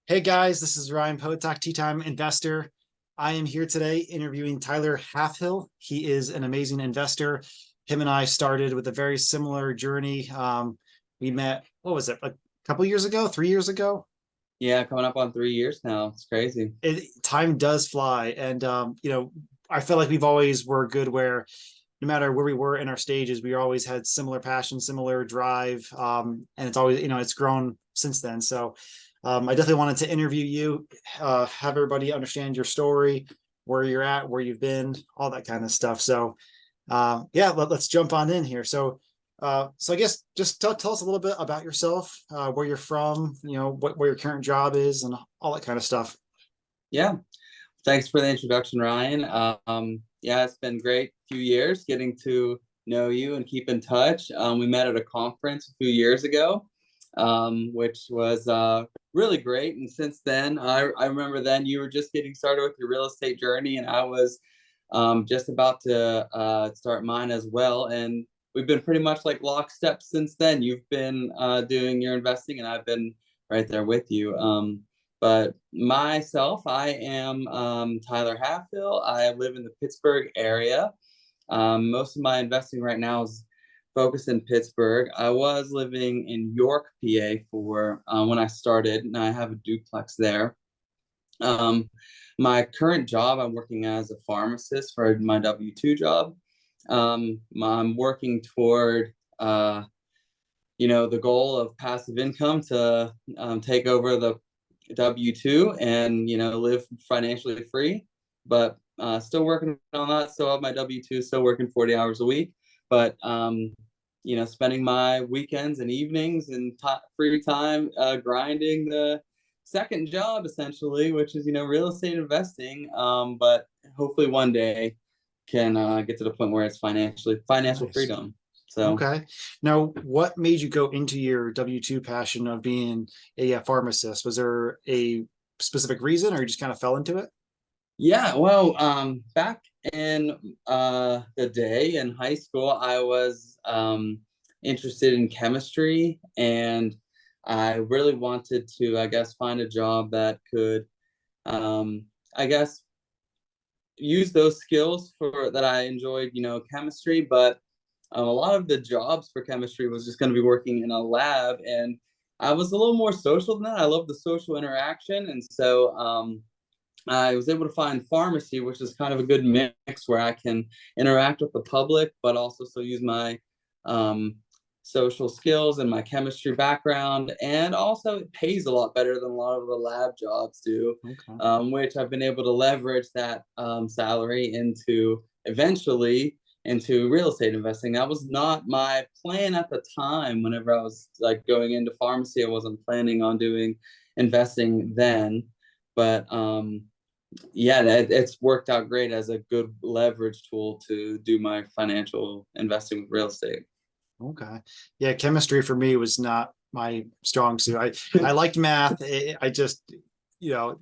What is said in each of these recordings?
Hey guys, this is Ryan Potok, Tea Time Investor. I am here today interviewing Tyler Halfhill. He is an amazing investor. Him and I started with a very similar journey. We met, what was it, a couple years ago, 3 years ago? Yeah, coming up on 3 years now. It's crazy. Time does fly. And, I feel like we've always were good where no matter where we were in our stages, we always had similar passion, similar drive. And it's always, it's grown since then. So I definitely wanted to interview you, have everybody understand your story, where you're at, where you've been, all that kind of stuff. So yeah, us jump on in here. So I guess just tell us a little bit about yourself, where you're from, where your current job is, and all that kind of stuff. Yeah. Thanks for the introduction, Ryan. Yeah, it's been great few years getting to know you and keep in touch. We met at a conference a few years ago, which was really great. And since then, I remember then you were just getting started with your real estate journey, and I was just about to start mine as well. And we've been pretty much like lockstep since then. You've been doing your investing, and I've been right there with you. But myself, I am Tyler Halfhill. I live in the Pittsburgh area. Most of my investing right now is focused in Pittsburgh. I was living in York, PA for when I started, and I have a duplex there. Um, my current job, I'm working as a pharmacist for my W-2 job. I'm working toward the goal of passive income to take over the W-2 and live financially free, but still working on that. Still have my W-2, still working 40 hours a week, but spending my weekends and evenings and free time grinding the second job essentially, which is real estate investing. But hopefully one day can get to the point where it's financial Nice. freedom. So Okay. Now, what made you go into your W-2 passion of being a pharmacist? Was there a specific reason, or you just kind of fell into it? yeah, well, back in the day in high school, I was interested in chemistry, and I really wanted to, I guess, find a job that could, I guess, use those skills for that I enjoyed, chemistry, but a lot of the jobs for chemistry was just going to be working in a lab, and I was a little more social than that. I love the social interaction, and so I was able to find pharmacy, which is kind of a good mix where I can interact with the public, but also still use my um, social skills and my chemistry background. And also, it pays a lot better than a lot of the lab jobs do, Okay. which I've been able to leverage that salary into eventually into real estate investing. That was not my plan at the time. Whenever I was like going into pharmacy, I wasn't planning on doing investing then, but yeah, it's worked out great as a good leverage tool to do my financial investing with real estate. Okay. Yeah, chemistry for me was not my strong suit. I liked math. I just, you know,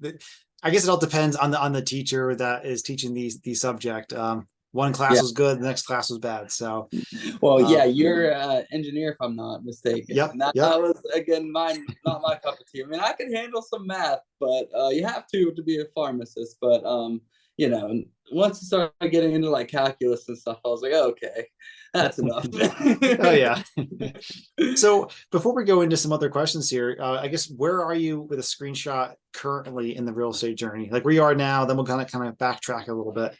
I guess it all depends on the teacher that is teaching these subject. One class Yeah. was good, the next class was bad. So, Well, uh, yeah, you're an engineer, if I'm not mistaken. yep, And that yep. was, again, mine, not my cup of tea. I mean, I can handle some math, but you have to be a pharmacist. But, once you start getting into like calculus and stuff, I was like, oh, okay, that's enough. Oh yeah. So before we go into some other questions here, I guess where are you with a screenshot currently in the real estate journey? Like where you are now, then we'll kind of backtrack a little bit.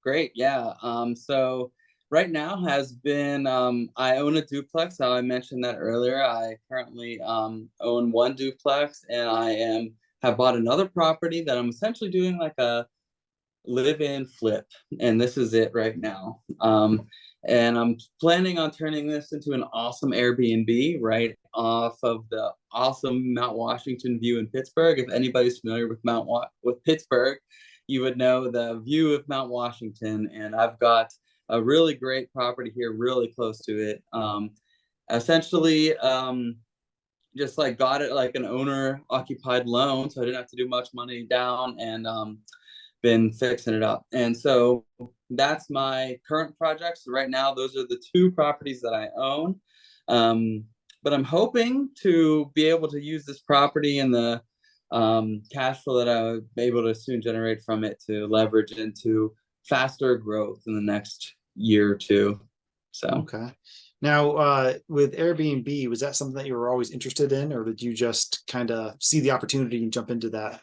Great, yeah. So right now has been I own a duplex. How I mentioned that earlier. I currently own one duplex, and I am have bought another property that I'm essentially doing like a live-in flip, and this is it right now. And I'm planning on turning this into an awesome Airbnb right off of the awesome Mount Washington view in Pittsburgh. If anybody's familiar with with Pittsburgh, you would know the view of Mount Washington. And I've got a really great property here, really close to it. Essentially, just like got it like an owner occupied loan, so I didn't have to do much money down, and been fixing it up. And so that's my current projects. So right now, those are the two properties that I own. But I'm hoping to be able to use this property in the cash flow that I was able to soon generate from it to leverage into faster growth in the next year or two. So Okay. Now, with Airbnb, was that something that you were always interested in, or did you just kind of see the opportunity and jump into that?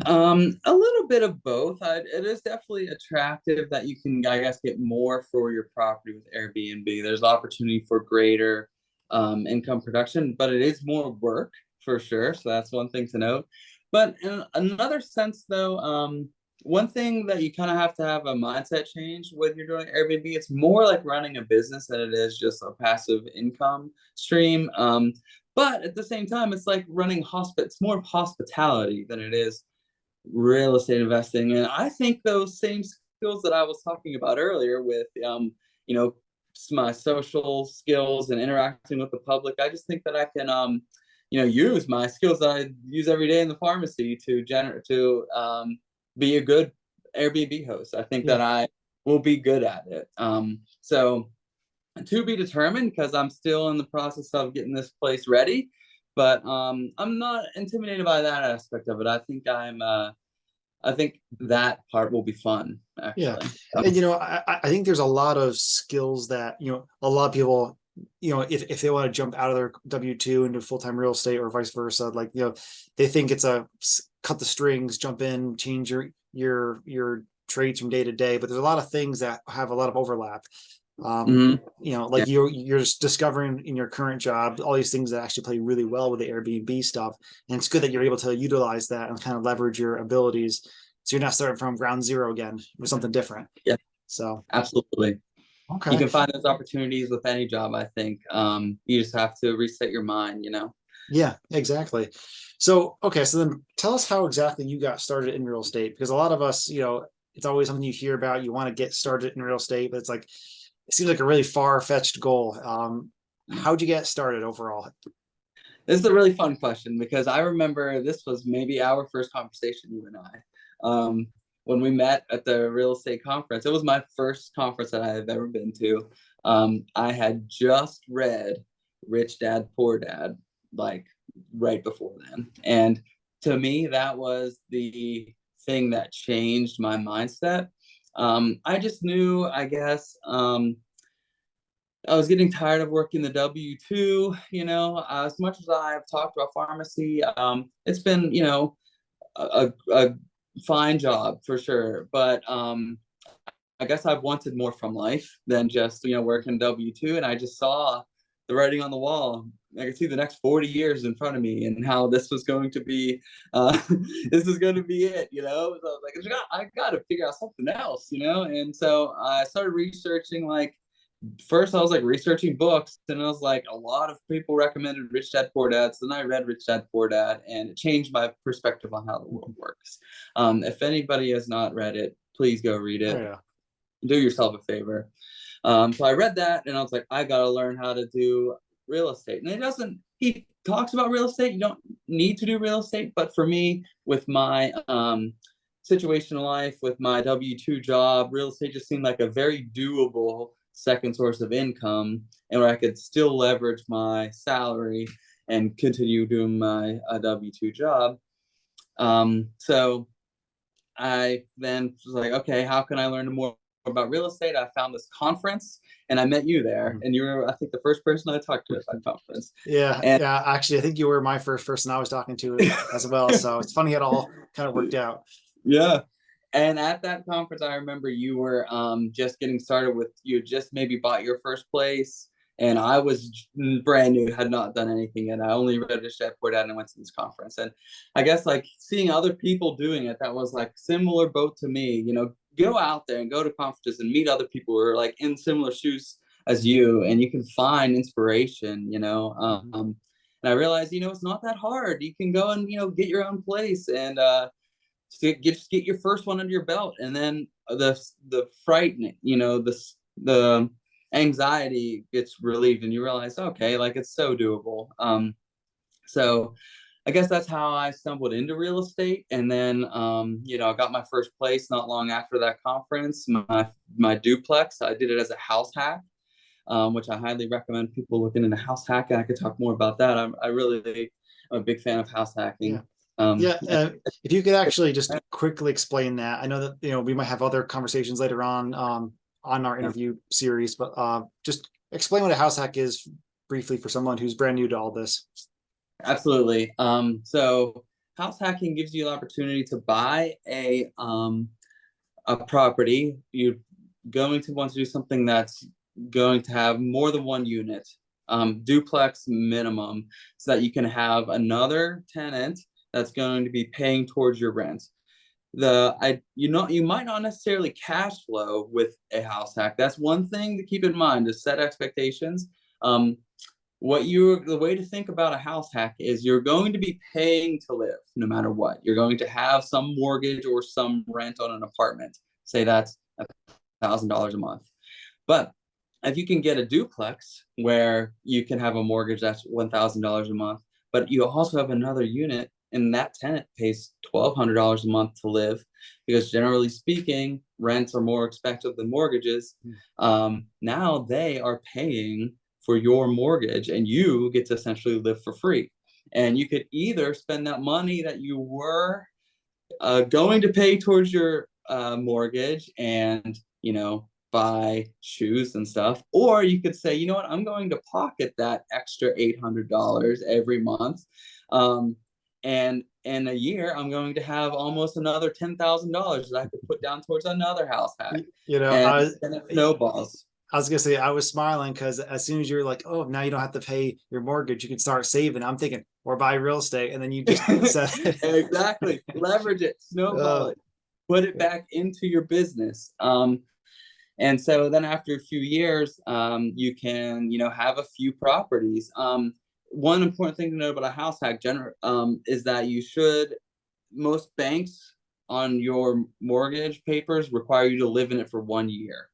a little bit of both. It is definitely attractive that you can, I guess, get more for your property with Airbnb. There's opportunity for greater income production, but it is more work for sure. So that's one thing to note. But in another sense, though, one thing that you kind of have to have a mindset change when you're doing Airbnb, it's more like running a business than it is just a passive income stream. But at the same time, it's like running it's more of hospitality than it is real estate investing. And I think those same skills that I was talking about earlier with, you know, my social skills and interacting with the public, I just think that I can, use my skills that I use every day in the pharmacy to be a good Airbnb host. I think that Yeah. I will be good at it. So to be determined because I'm still in the process of getting this place ready. But I'm not intimidated by that aspect of it. I think that part will be fun, Yeah. actually. And I think there's a lot of skills that, a lot of people, if they want to jump out of their W-2 into full-time real estate or vice versa, like, they think it's a cut the strings, jump in, change your trades from day to day, but there's a lot of things that have a lot of overlap. Mhm. Like Yeah, you're just discovering in your current job all these things that actually play really well with the Airbnb stuff, and it's good that you're able to utilize that and kind of leverage your abilities, so you're not starting from ground zero again with something different. yeah, So absolutely. You okay. can find those opportunities with any job, I think. You just have to reset your mind. Yeah, exactly. So okay, so then tell us how exactly you got started in real estate, because a lot of us, it's always something you hear about, you want to get started in real estate, but it's like it seems like a really far-fetched goal. How'd you get started overall? This is a really fun question because I remember this was maybe our first conversation, you and I, when we met at the real estate conference. It was my first conference that I have ever been to. I had just read Rich Dad Poor Dad, like right before then. And to me, that was the thing that changed my mindset. I just knew, I guess, I was getting tired of working the W-2, as much as I've talked about pharmacy, it's been, a fine job for sure. But I guess I've wanted more from life than just, working W-2. And I just saw the writing on the wall. I could see the next 40 years in front of me and how this was going to be, this is going to be it, So I was like, I got to figure out something else. And so I started researching, like, first I was like researching books, and I was like, a lot of people recommended Rich Dad Poor Dad. So then I read Rich Dad Poor Dad, and it changed my perspective on how the world works. If anybody has not read it, please go read Oh it. yeah. Do yourself a favor. So I read that, and I was like, I gotta learn how to do real estate. And he talks about real estate. You don't need to do real estate, but for me, with my situation in life, with my W-2 job, real estate just seemed like a very doable second source of income, and where I could still leverage my salary and continue doing my W-2 job. So I then was like, okay, how can I learn more about real estate? I found this conference, and I met you there, Mhm. and you were, I think, the first person I talked to at that conference. Yeah, And yeah. Actually, I think you were my first person I was talking to as well. So it's funny it all kind of worked out. yeah, and at that conference, I remember you were just getting started with, you just maybe bought your first place, and I was brand new, had not done anything, and I only registered at Port Dad and went to this conference. And I guess like seeing other people doing it, that was like similar boat to me. Go out there and go to conferences and meet other people who are like in similar shoes as you, and you can find inspiration. Mhm. And I realized, it's not that hard. You can go and get your own place and just get your first one under your belt, and then the frightening, the anxiety gets relieved, and you realize, okay, like it's so doable. So I guess that's how I stumbled into real estate. And then I got my first place not long after that conference. My duplex, I did it as a house hack, which I highly recommend people looking into house hacking. I could talk more about that. I really am a big fan of house Yeah. hacking. Um, Yeah, if you could actually just quickly explain that. I know that, we might have other conversations later on our interview series, but just explain what a house hack is briefly for someone who's brand new to all this. Absolutely. So house hacking gives you an opportunity to buy a property. You're going to want to do something that's going to have more than one unit, duplex minimum, so that you can have another tenant that's going to be paying towards your rent. You might not necessarily cash flow with a house hack. That's one thing to keep in mind, to set expectations. Um, the way to think about a house hack is you're going to be paying to live no matter what. You're going to have some mortgage or some rent on an apartment. Say that's $1,000 a month. But if you can get a duplex where you can have a mortgage that's $1,000 a month, but you also have another unit and that tenant pays $1,200 a month to live, because generally speaking, rents are more expensive than mortgages. Now they are paying for your mortgage and you get to essentially live for free. And you could either spend that money that you were going to pay towards your mortgage and, buy shoes and stuff. Or you could say, you know what, I'm going to pocket that extra $800 every month. And in a year, I'm going to have almost another $10,000 that I could put down towards another house hack. You know, And I was then it snowballs. I was gonna say I was smiling because as soon as you're like, oh, now you don't have to pay your mortgage, you can start saving. I'm thinking, or buy real estate, and then you just said, Exactly. Leverage it, snowball uh, it, put it back into your business. And so then after a few years, you can, have a few properties. One important thing to know about a house hack is that most banks on your mortgage papers require you to live in it for 1 year,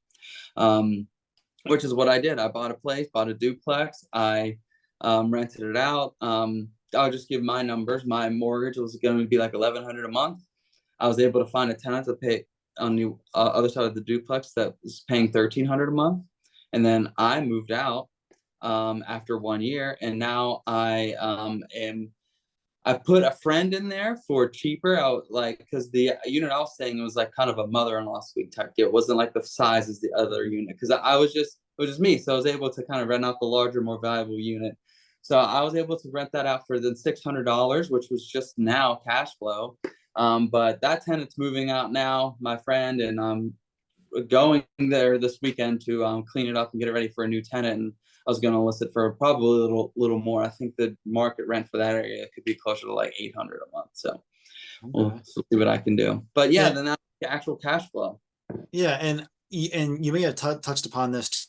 which is what I did. I bought a place, bought a duplex. I rented it out. I'll just give my numbers. My mortgage was going to be like $1,100 a month. I was able to find a tenant to pay on the other side of the duplex that was paying $1,300 a month, and then I moved out after 1 year, and now I put a friend in there for cheaper. Because the unit I was staying was like kind of a mother-in-law suite type deal. It wasn't like the size as the other unit, because it was just me, so I was able to kind of rent out the larger, more valuable unit. So I was able to rent that out for the $600, which was just now cash flow. But that tenant's moving out now, my friend, and I'm going there this weekend to clean it up and get it ready for a new tenant. And I was going to list it for probably a little more. I think the market rent for that area could be closer to like $800 a month. So we'll see what I can do. But yeah, then that's the actual cash flow. yeah, and you may have touched upon this,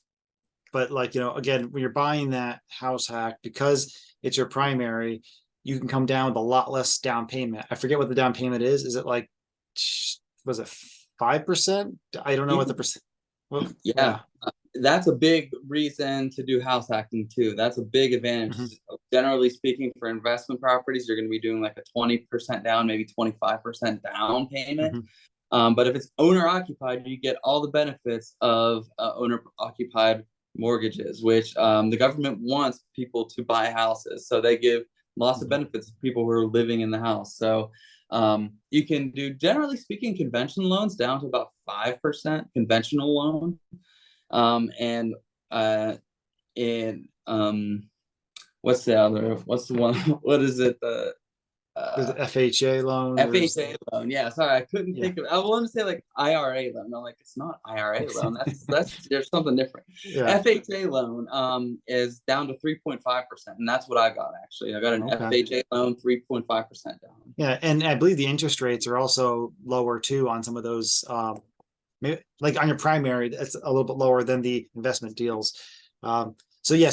but like, again, when you're buying that house hack, because it's your primary, you can come down with a lot less down payment. I forget what the down payment is. Is it like, was it 5%? I don't know what the percent. Well, Yeah, that's a big reason to do house hacking too. That's a big advantage. Generally speaking, for investment properties, you're going to be doing like a 20% down, maybe 25% down payment. But if it's owner occupied, you get all the benefits of owner occupied mortgages, which the government wants people to buy houses. So they give lots of benefits to people who are living in the house. So you can do, generally speaking, convention loans down to about 5% conventional loan. And what's the one? What is it? There's the FHA loan. FHA loan. Yeah, sorry, I couldn't think of. I wanted to say like IRA loan. No, like it's not IRA loan. That's there's something different. Yeah. FHA loan is down to 3.5%, and that's what I got actually. I got an FHA loan 3.5% down. Yeah, and I believe the interest rates are also lower too on some of those. Maybe like on your primary, that's a little bit lower than the investment deals. So yeah,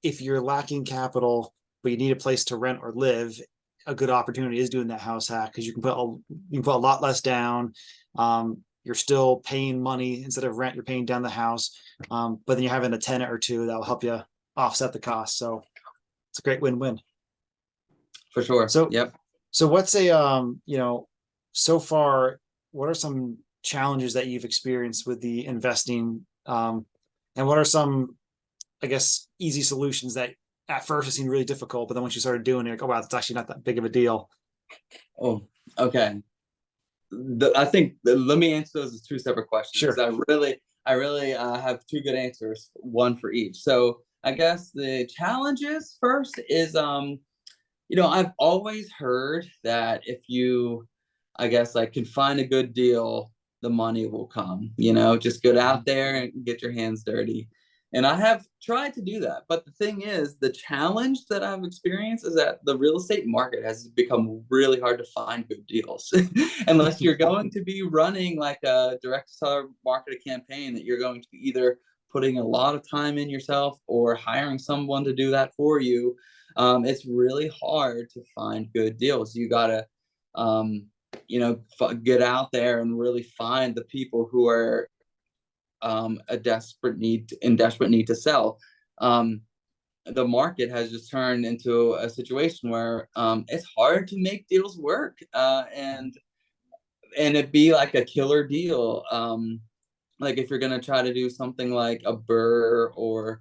if you're lacking capital but you need a place to rent or live, a good opportunity is doing that house hack, because you can put a lot less down. You're still paying money instead of rent. You're paying down the house, but then you're having a tenant or two that will help you offset the cost. So it's a great win-win. For sure. So yep. So what's so far, what are some challenges that you've experienced with the investing? And what are some, I guess, easy solutions that at first it seemed really difficult, but then once you started doing it, like, oh wow, it's actually not that big of a deal. Oh, okay. I think let me answer those as two separate questions because Sure. I really have two good answers, one for each. So I guess the challenges first is I've always heard that if you, I guess, like can find a good deal, the money will come. Just get out Mhm. there and get your hands dirty. And I have tried to do that. But the thing is, the challenge that I've experienced is that the real estate market has become really hard to find good deals. Unless you're going to be running like a direct seller marketing campaign that you're going to be either putting a lot of time in yourself or hiring someone to do that for you. It's really hard to find good deals. You gotta, get out there and really find the people who are in desperate need to sell. Um, the market has just turned into a situation where it's hard to make deals work, and it be like a killer deal. Like if you're gonna try to do something like a burr or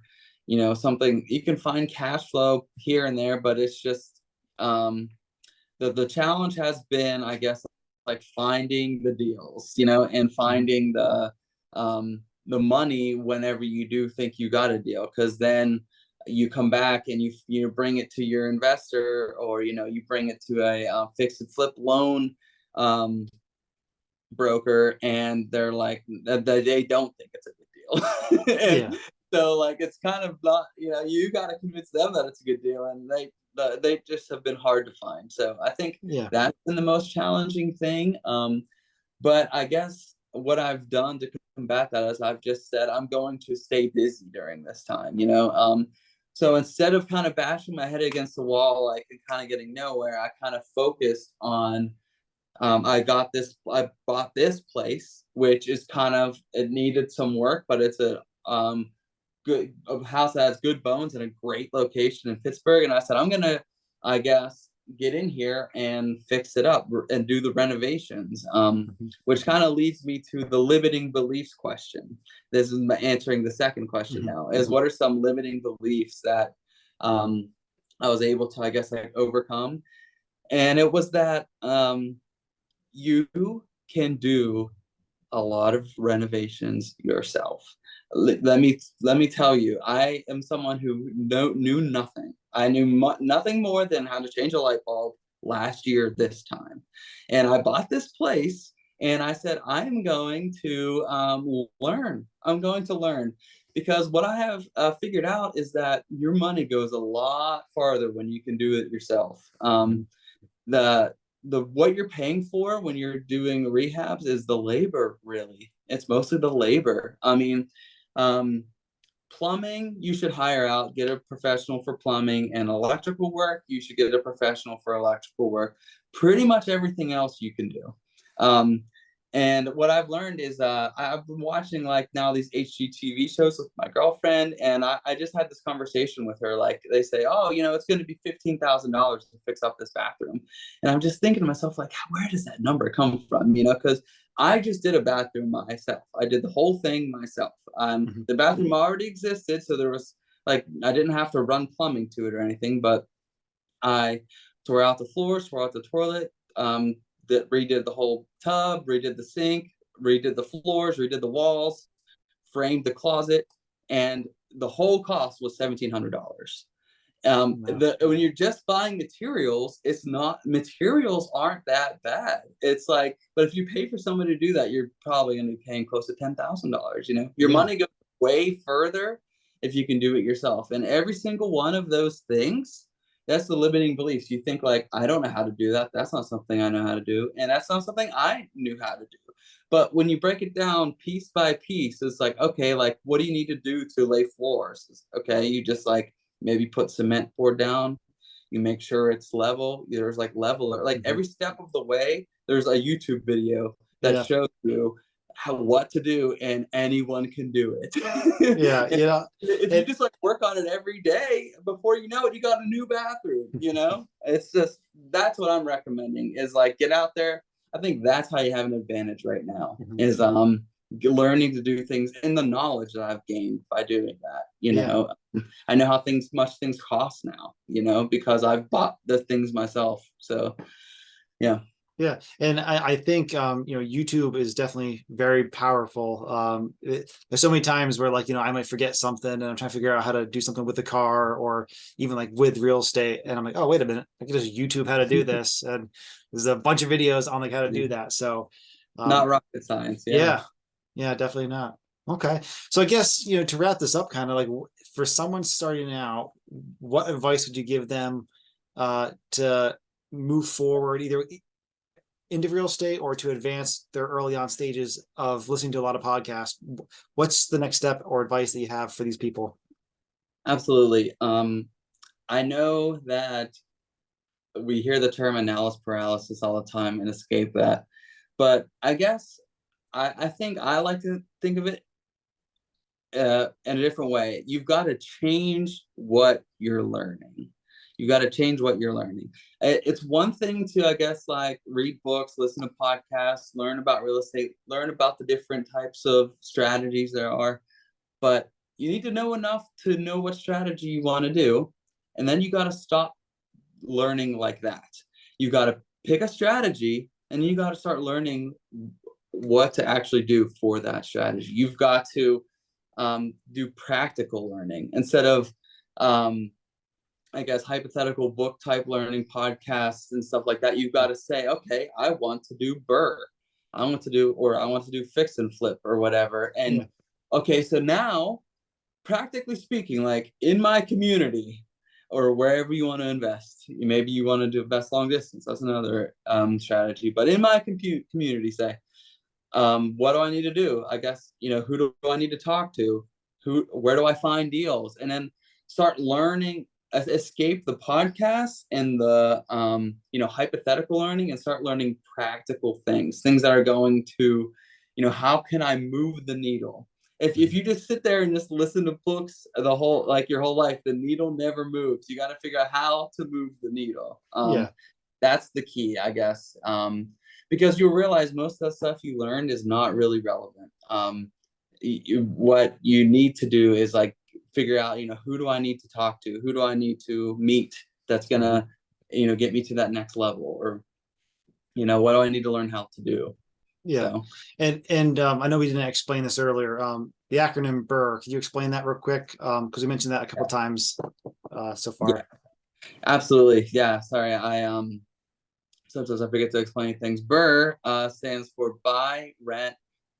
something, you can find cash flow here and there, but it's just the challenge has been, I guess, like finding the deals, and Mhm. finding the money whenever you do think you got a deal, because then you come back and you bring it to your investor, or you bring it to a fix and flip loan um, broker, and they're like they don't think it's a good deal. And Yeah. so like it's kind of not, you got to convince them that it's a good deal, and they just have been hard to find. So I think Yeah. that's been the most challenging thing. But I guess what I've done to combat that is I've just said I'm going to stay busy during this time. So instead of kind of bashing my head against the wall, like and kind of getting nowhere, I kind of focused on I bought this place, which is kind of, it needed some work, but it's a house that has good bones and a great location in Pittsburgh. And I said, I'm gonna, I guess, get in here and fix it up and do the renovations. Mhm. Which kind of leads me to the limiting beliefs question. This is answering the second question Mhm. now, is what are some limiting beliefs that um, I was able to, I guess, like overcome? And it was that you can do a lot of renovations yourself. Let me tell you, I am someone who knew nothing. I knew nothing more than how to change a light bulb last year this time, and I bought this place. And I said, I'm going to learn. I'm going to learn because what I have figured out is that your money goes a lot farther when you can do it yourself. Mhm. The what you're paying for when you're doing rehabs is the labor, really. It's mostly the labor. I mean, um, plumbing, you should hire out, get a professional for plumbing, and electrical work, you should get a professional for electrical work. Pretty much everything else you can do. Um, and what I've learned is I've been watching like now these HGTV shows with my girlfriend, and I just had this conversation with her. Like they say, oh, it's going to be $15,000 to fix up this bathroom, and I'm just thinking to myself, like, where does that number come from? Because I just did a bathroom myself. I did the whole thing myself. Mhm. The bathroom already existed, so there was like I didn't have to run plumbing to it or anything, but I tore out the floors, tore out the toilet, redid the whole tub, redid the sink, redid the floors, redid the walls, framed the closet, and the whole cost was $1,700. Wow. When you're just buying materials, materials aren't that bad. It's like, but if you pay for someone to do that, you're probably going to be paying close to $10,000. Your Yeah. money goes way further if you can do it yourself. And every single one of those things, that's the limiting beliefs. You think like, I don't know how to do that. That's not something I know how to do, and that's not something I knew how to do. But when you break it down piece by piece, it's like, okay, like what do you need to do to lay floors? Okay, you just like maybe put cement poured down. You make sure it's level. There's like leveler, like Mhm. every step of the way. There's a YouTube video that Yeah. shows you what to do, and anyone can do it. Yeah. If you It. just like work on it every day, before you know it, you got a new bathroom. It's just that's what I'm recommending is like get out there. I think that's how you have an advantage right now Mhm. is learning to do things in the knowledge that I've gained by doing that. Yeah. I know much things cost now, because I've bought the things myself. So Yeah. Yeah, and I think YouTube is definitely very powerful. There's so many times where like I might forget something and I'm trying to figure out how to do something with the car or even like with real estate, and I'm like, oh wait a minute, I can just YouTube how to do this, and there's a bunch of videos on like how to do that. So Not um, rocket science. Yeah. yeah, yeah, definitely not. Okay, so I guess to wrap this up, kind of like for someone starting out, what advice would you give them to move forward either into real estate or to advance their early on stages of listening to a lot of podcasts? What's the next step or advice that you have for these people? Absolutely. I know that we hear the term analysis paralysis all the time and escape that. But I guess I think I like to think of it in a different way. You've got to change what you're learning. You got to change what you're learning. It's one thing to, I guess, like read books, listen to podcasts, learn about real estate, learn about the different types of strategies there are. But you need to know enough to know what strategy you want to do. And then you got to stop learning like that. You got to pick a strategy and you got to start learning what to actually do for that strategy. You've got to do practical learning instead of, I guess, hypothetical book type learning podcasts and stuff like that. You've got to say, okay, I want to do Burr. I want to do fix and flip or whatever. And Yeah, okay, so now, practically speaking, like in my community, or wherever you want to invest. Maybe you want to do invest long distance. That's another strategy. But in my community, say, what do I need to do? I guess, who do I need to talk to? Where do I find deals? And then start learning, escape the podcast and the, hypothetical learning and start learning practical things that are going to, how can I move the needle? If you just sit there and just listen to books your whole life, the needle never moves. You got to figure out how to move the needle. yeah, That's the key, I guess. Because you'll realize most of the stuff you learned is not really relevant. What you need to do is like figure out, who do I need to talk to? Who do I need to meet that's gonna, get me to that next level? Or, what do I need to learn how to do? yeah. So And I know we didn't explain this earlier. The acronym Burr. Could you explain that real quick? Because we mentioned that a couple of times so yeah, far. absolutely. Yeah. Sorry. Sometimes I forget to explain things. BRRRR stands for buy, rent,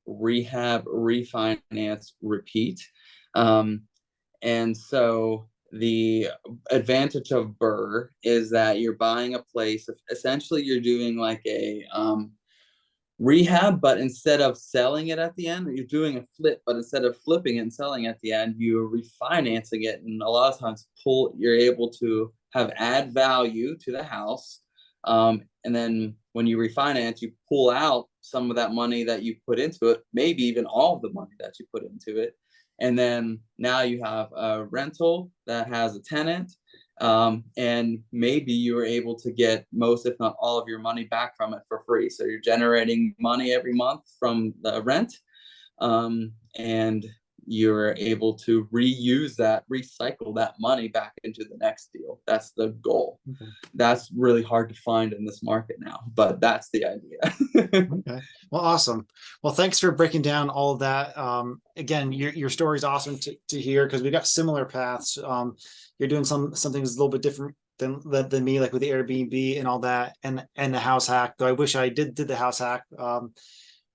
rehab, refinance, repeat. Um, and so the advantage of BRRRR is that you're buying a place. Essentially, you're doing like a rehab, but instead of selling it at the end, you're doing a flip, but instead of flipping it and selling it at the end, you're refinancing it. And a lot of times you're able to have add value to the house. And then when you refinance, you pull out some of that money that you put into it, maybe even all of the money that you put into it. And then now you have a rental that has a tenant, and maybe you were able to get most, if not all, of your money back from it for free. So you're generating money every month from the rent, and you're able to recycle that money back into the next deal. That's the goal. Okay. That's really hard to find in this market now, but that's the idea. Okay. Well, awesome. Well, thanks for breaking down all of that. Again, your story is awesome to hear because we got similar paths. You're doing some things a little bit different than me, like with the Airbnb and all that, and the house hack. Though I wish I did the house hack.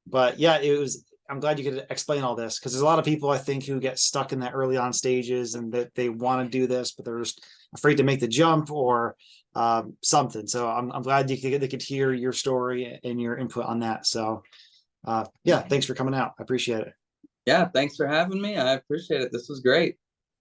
But yeah, it was. I'm glad you could explain all this because there's a lot of people I think who get stuck in that early on stages and that they want to do this, but they're just afraid to make the jump or something. So I'm glad they could hear your story and your input on that. So yeah, thanks for coming out. I appreciate it. Yeah, thanks for having me. I appreciate it. This was great.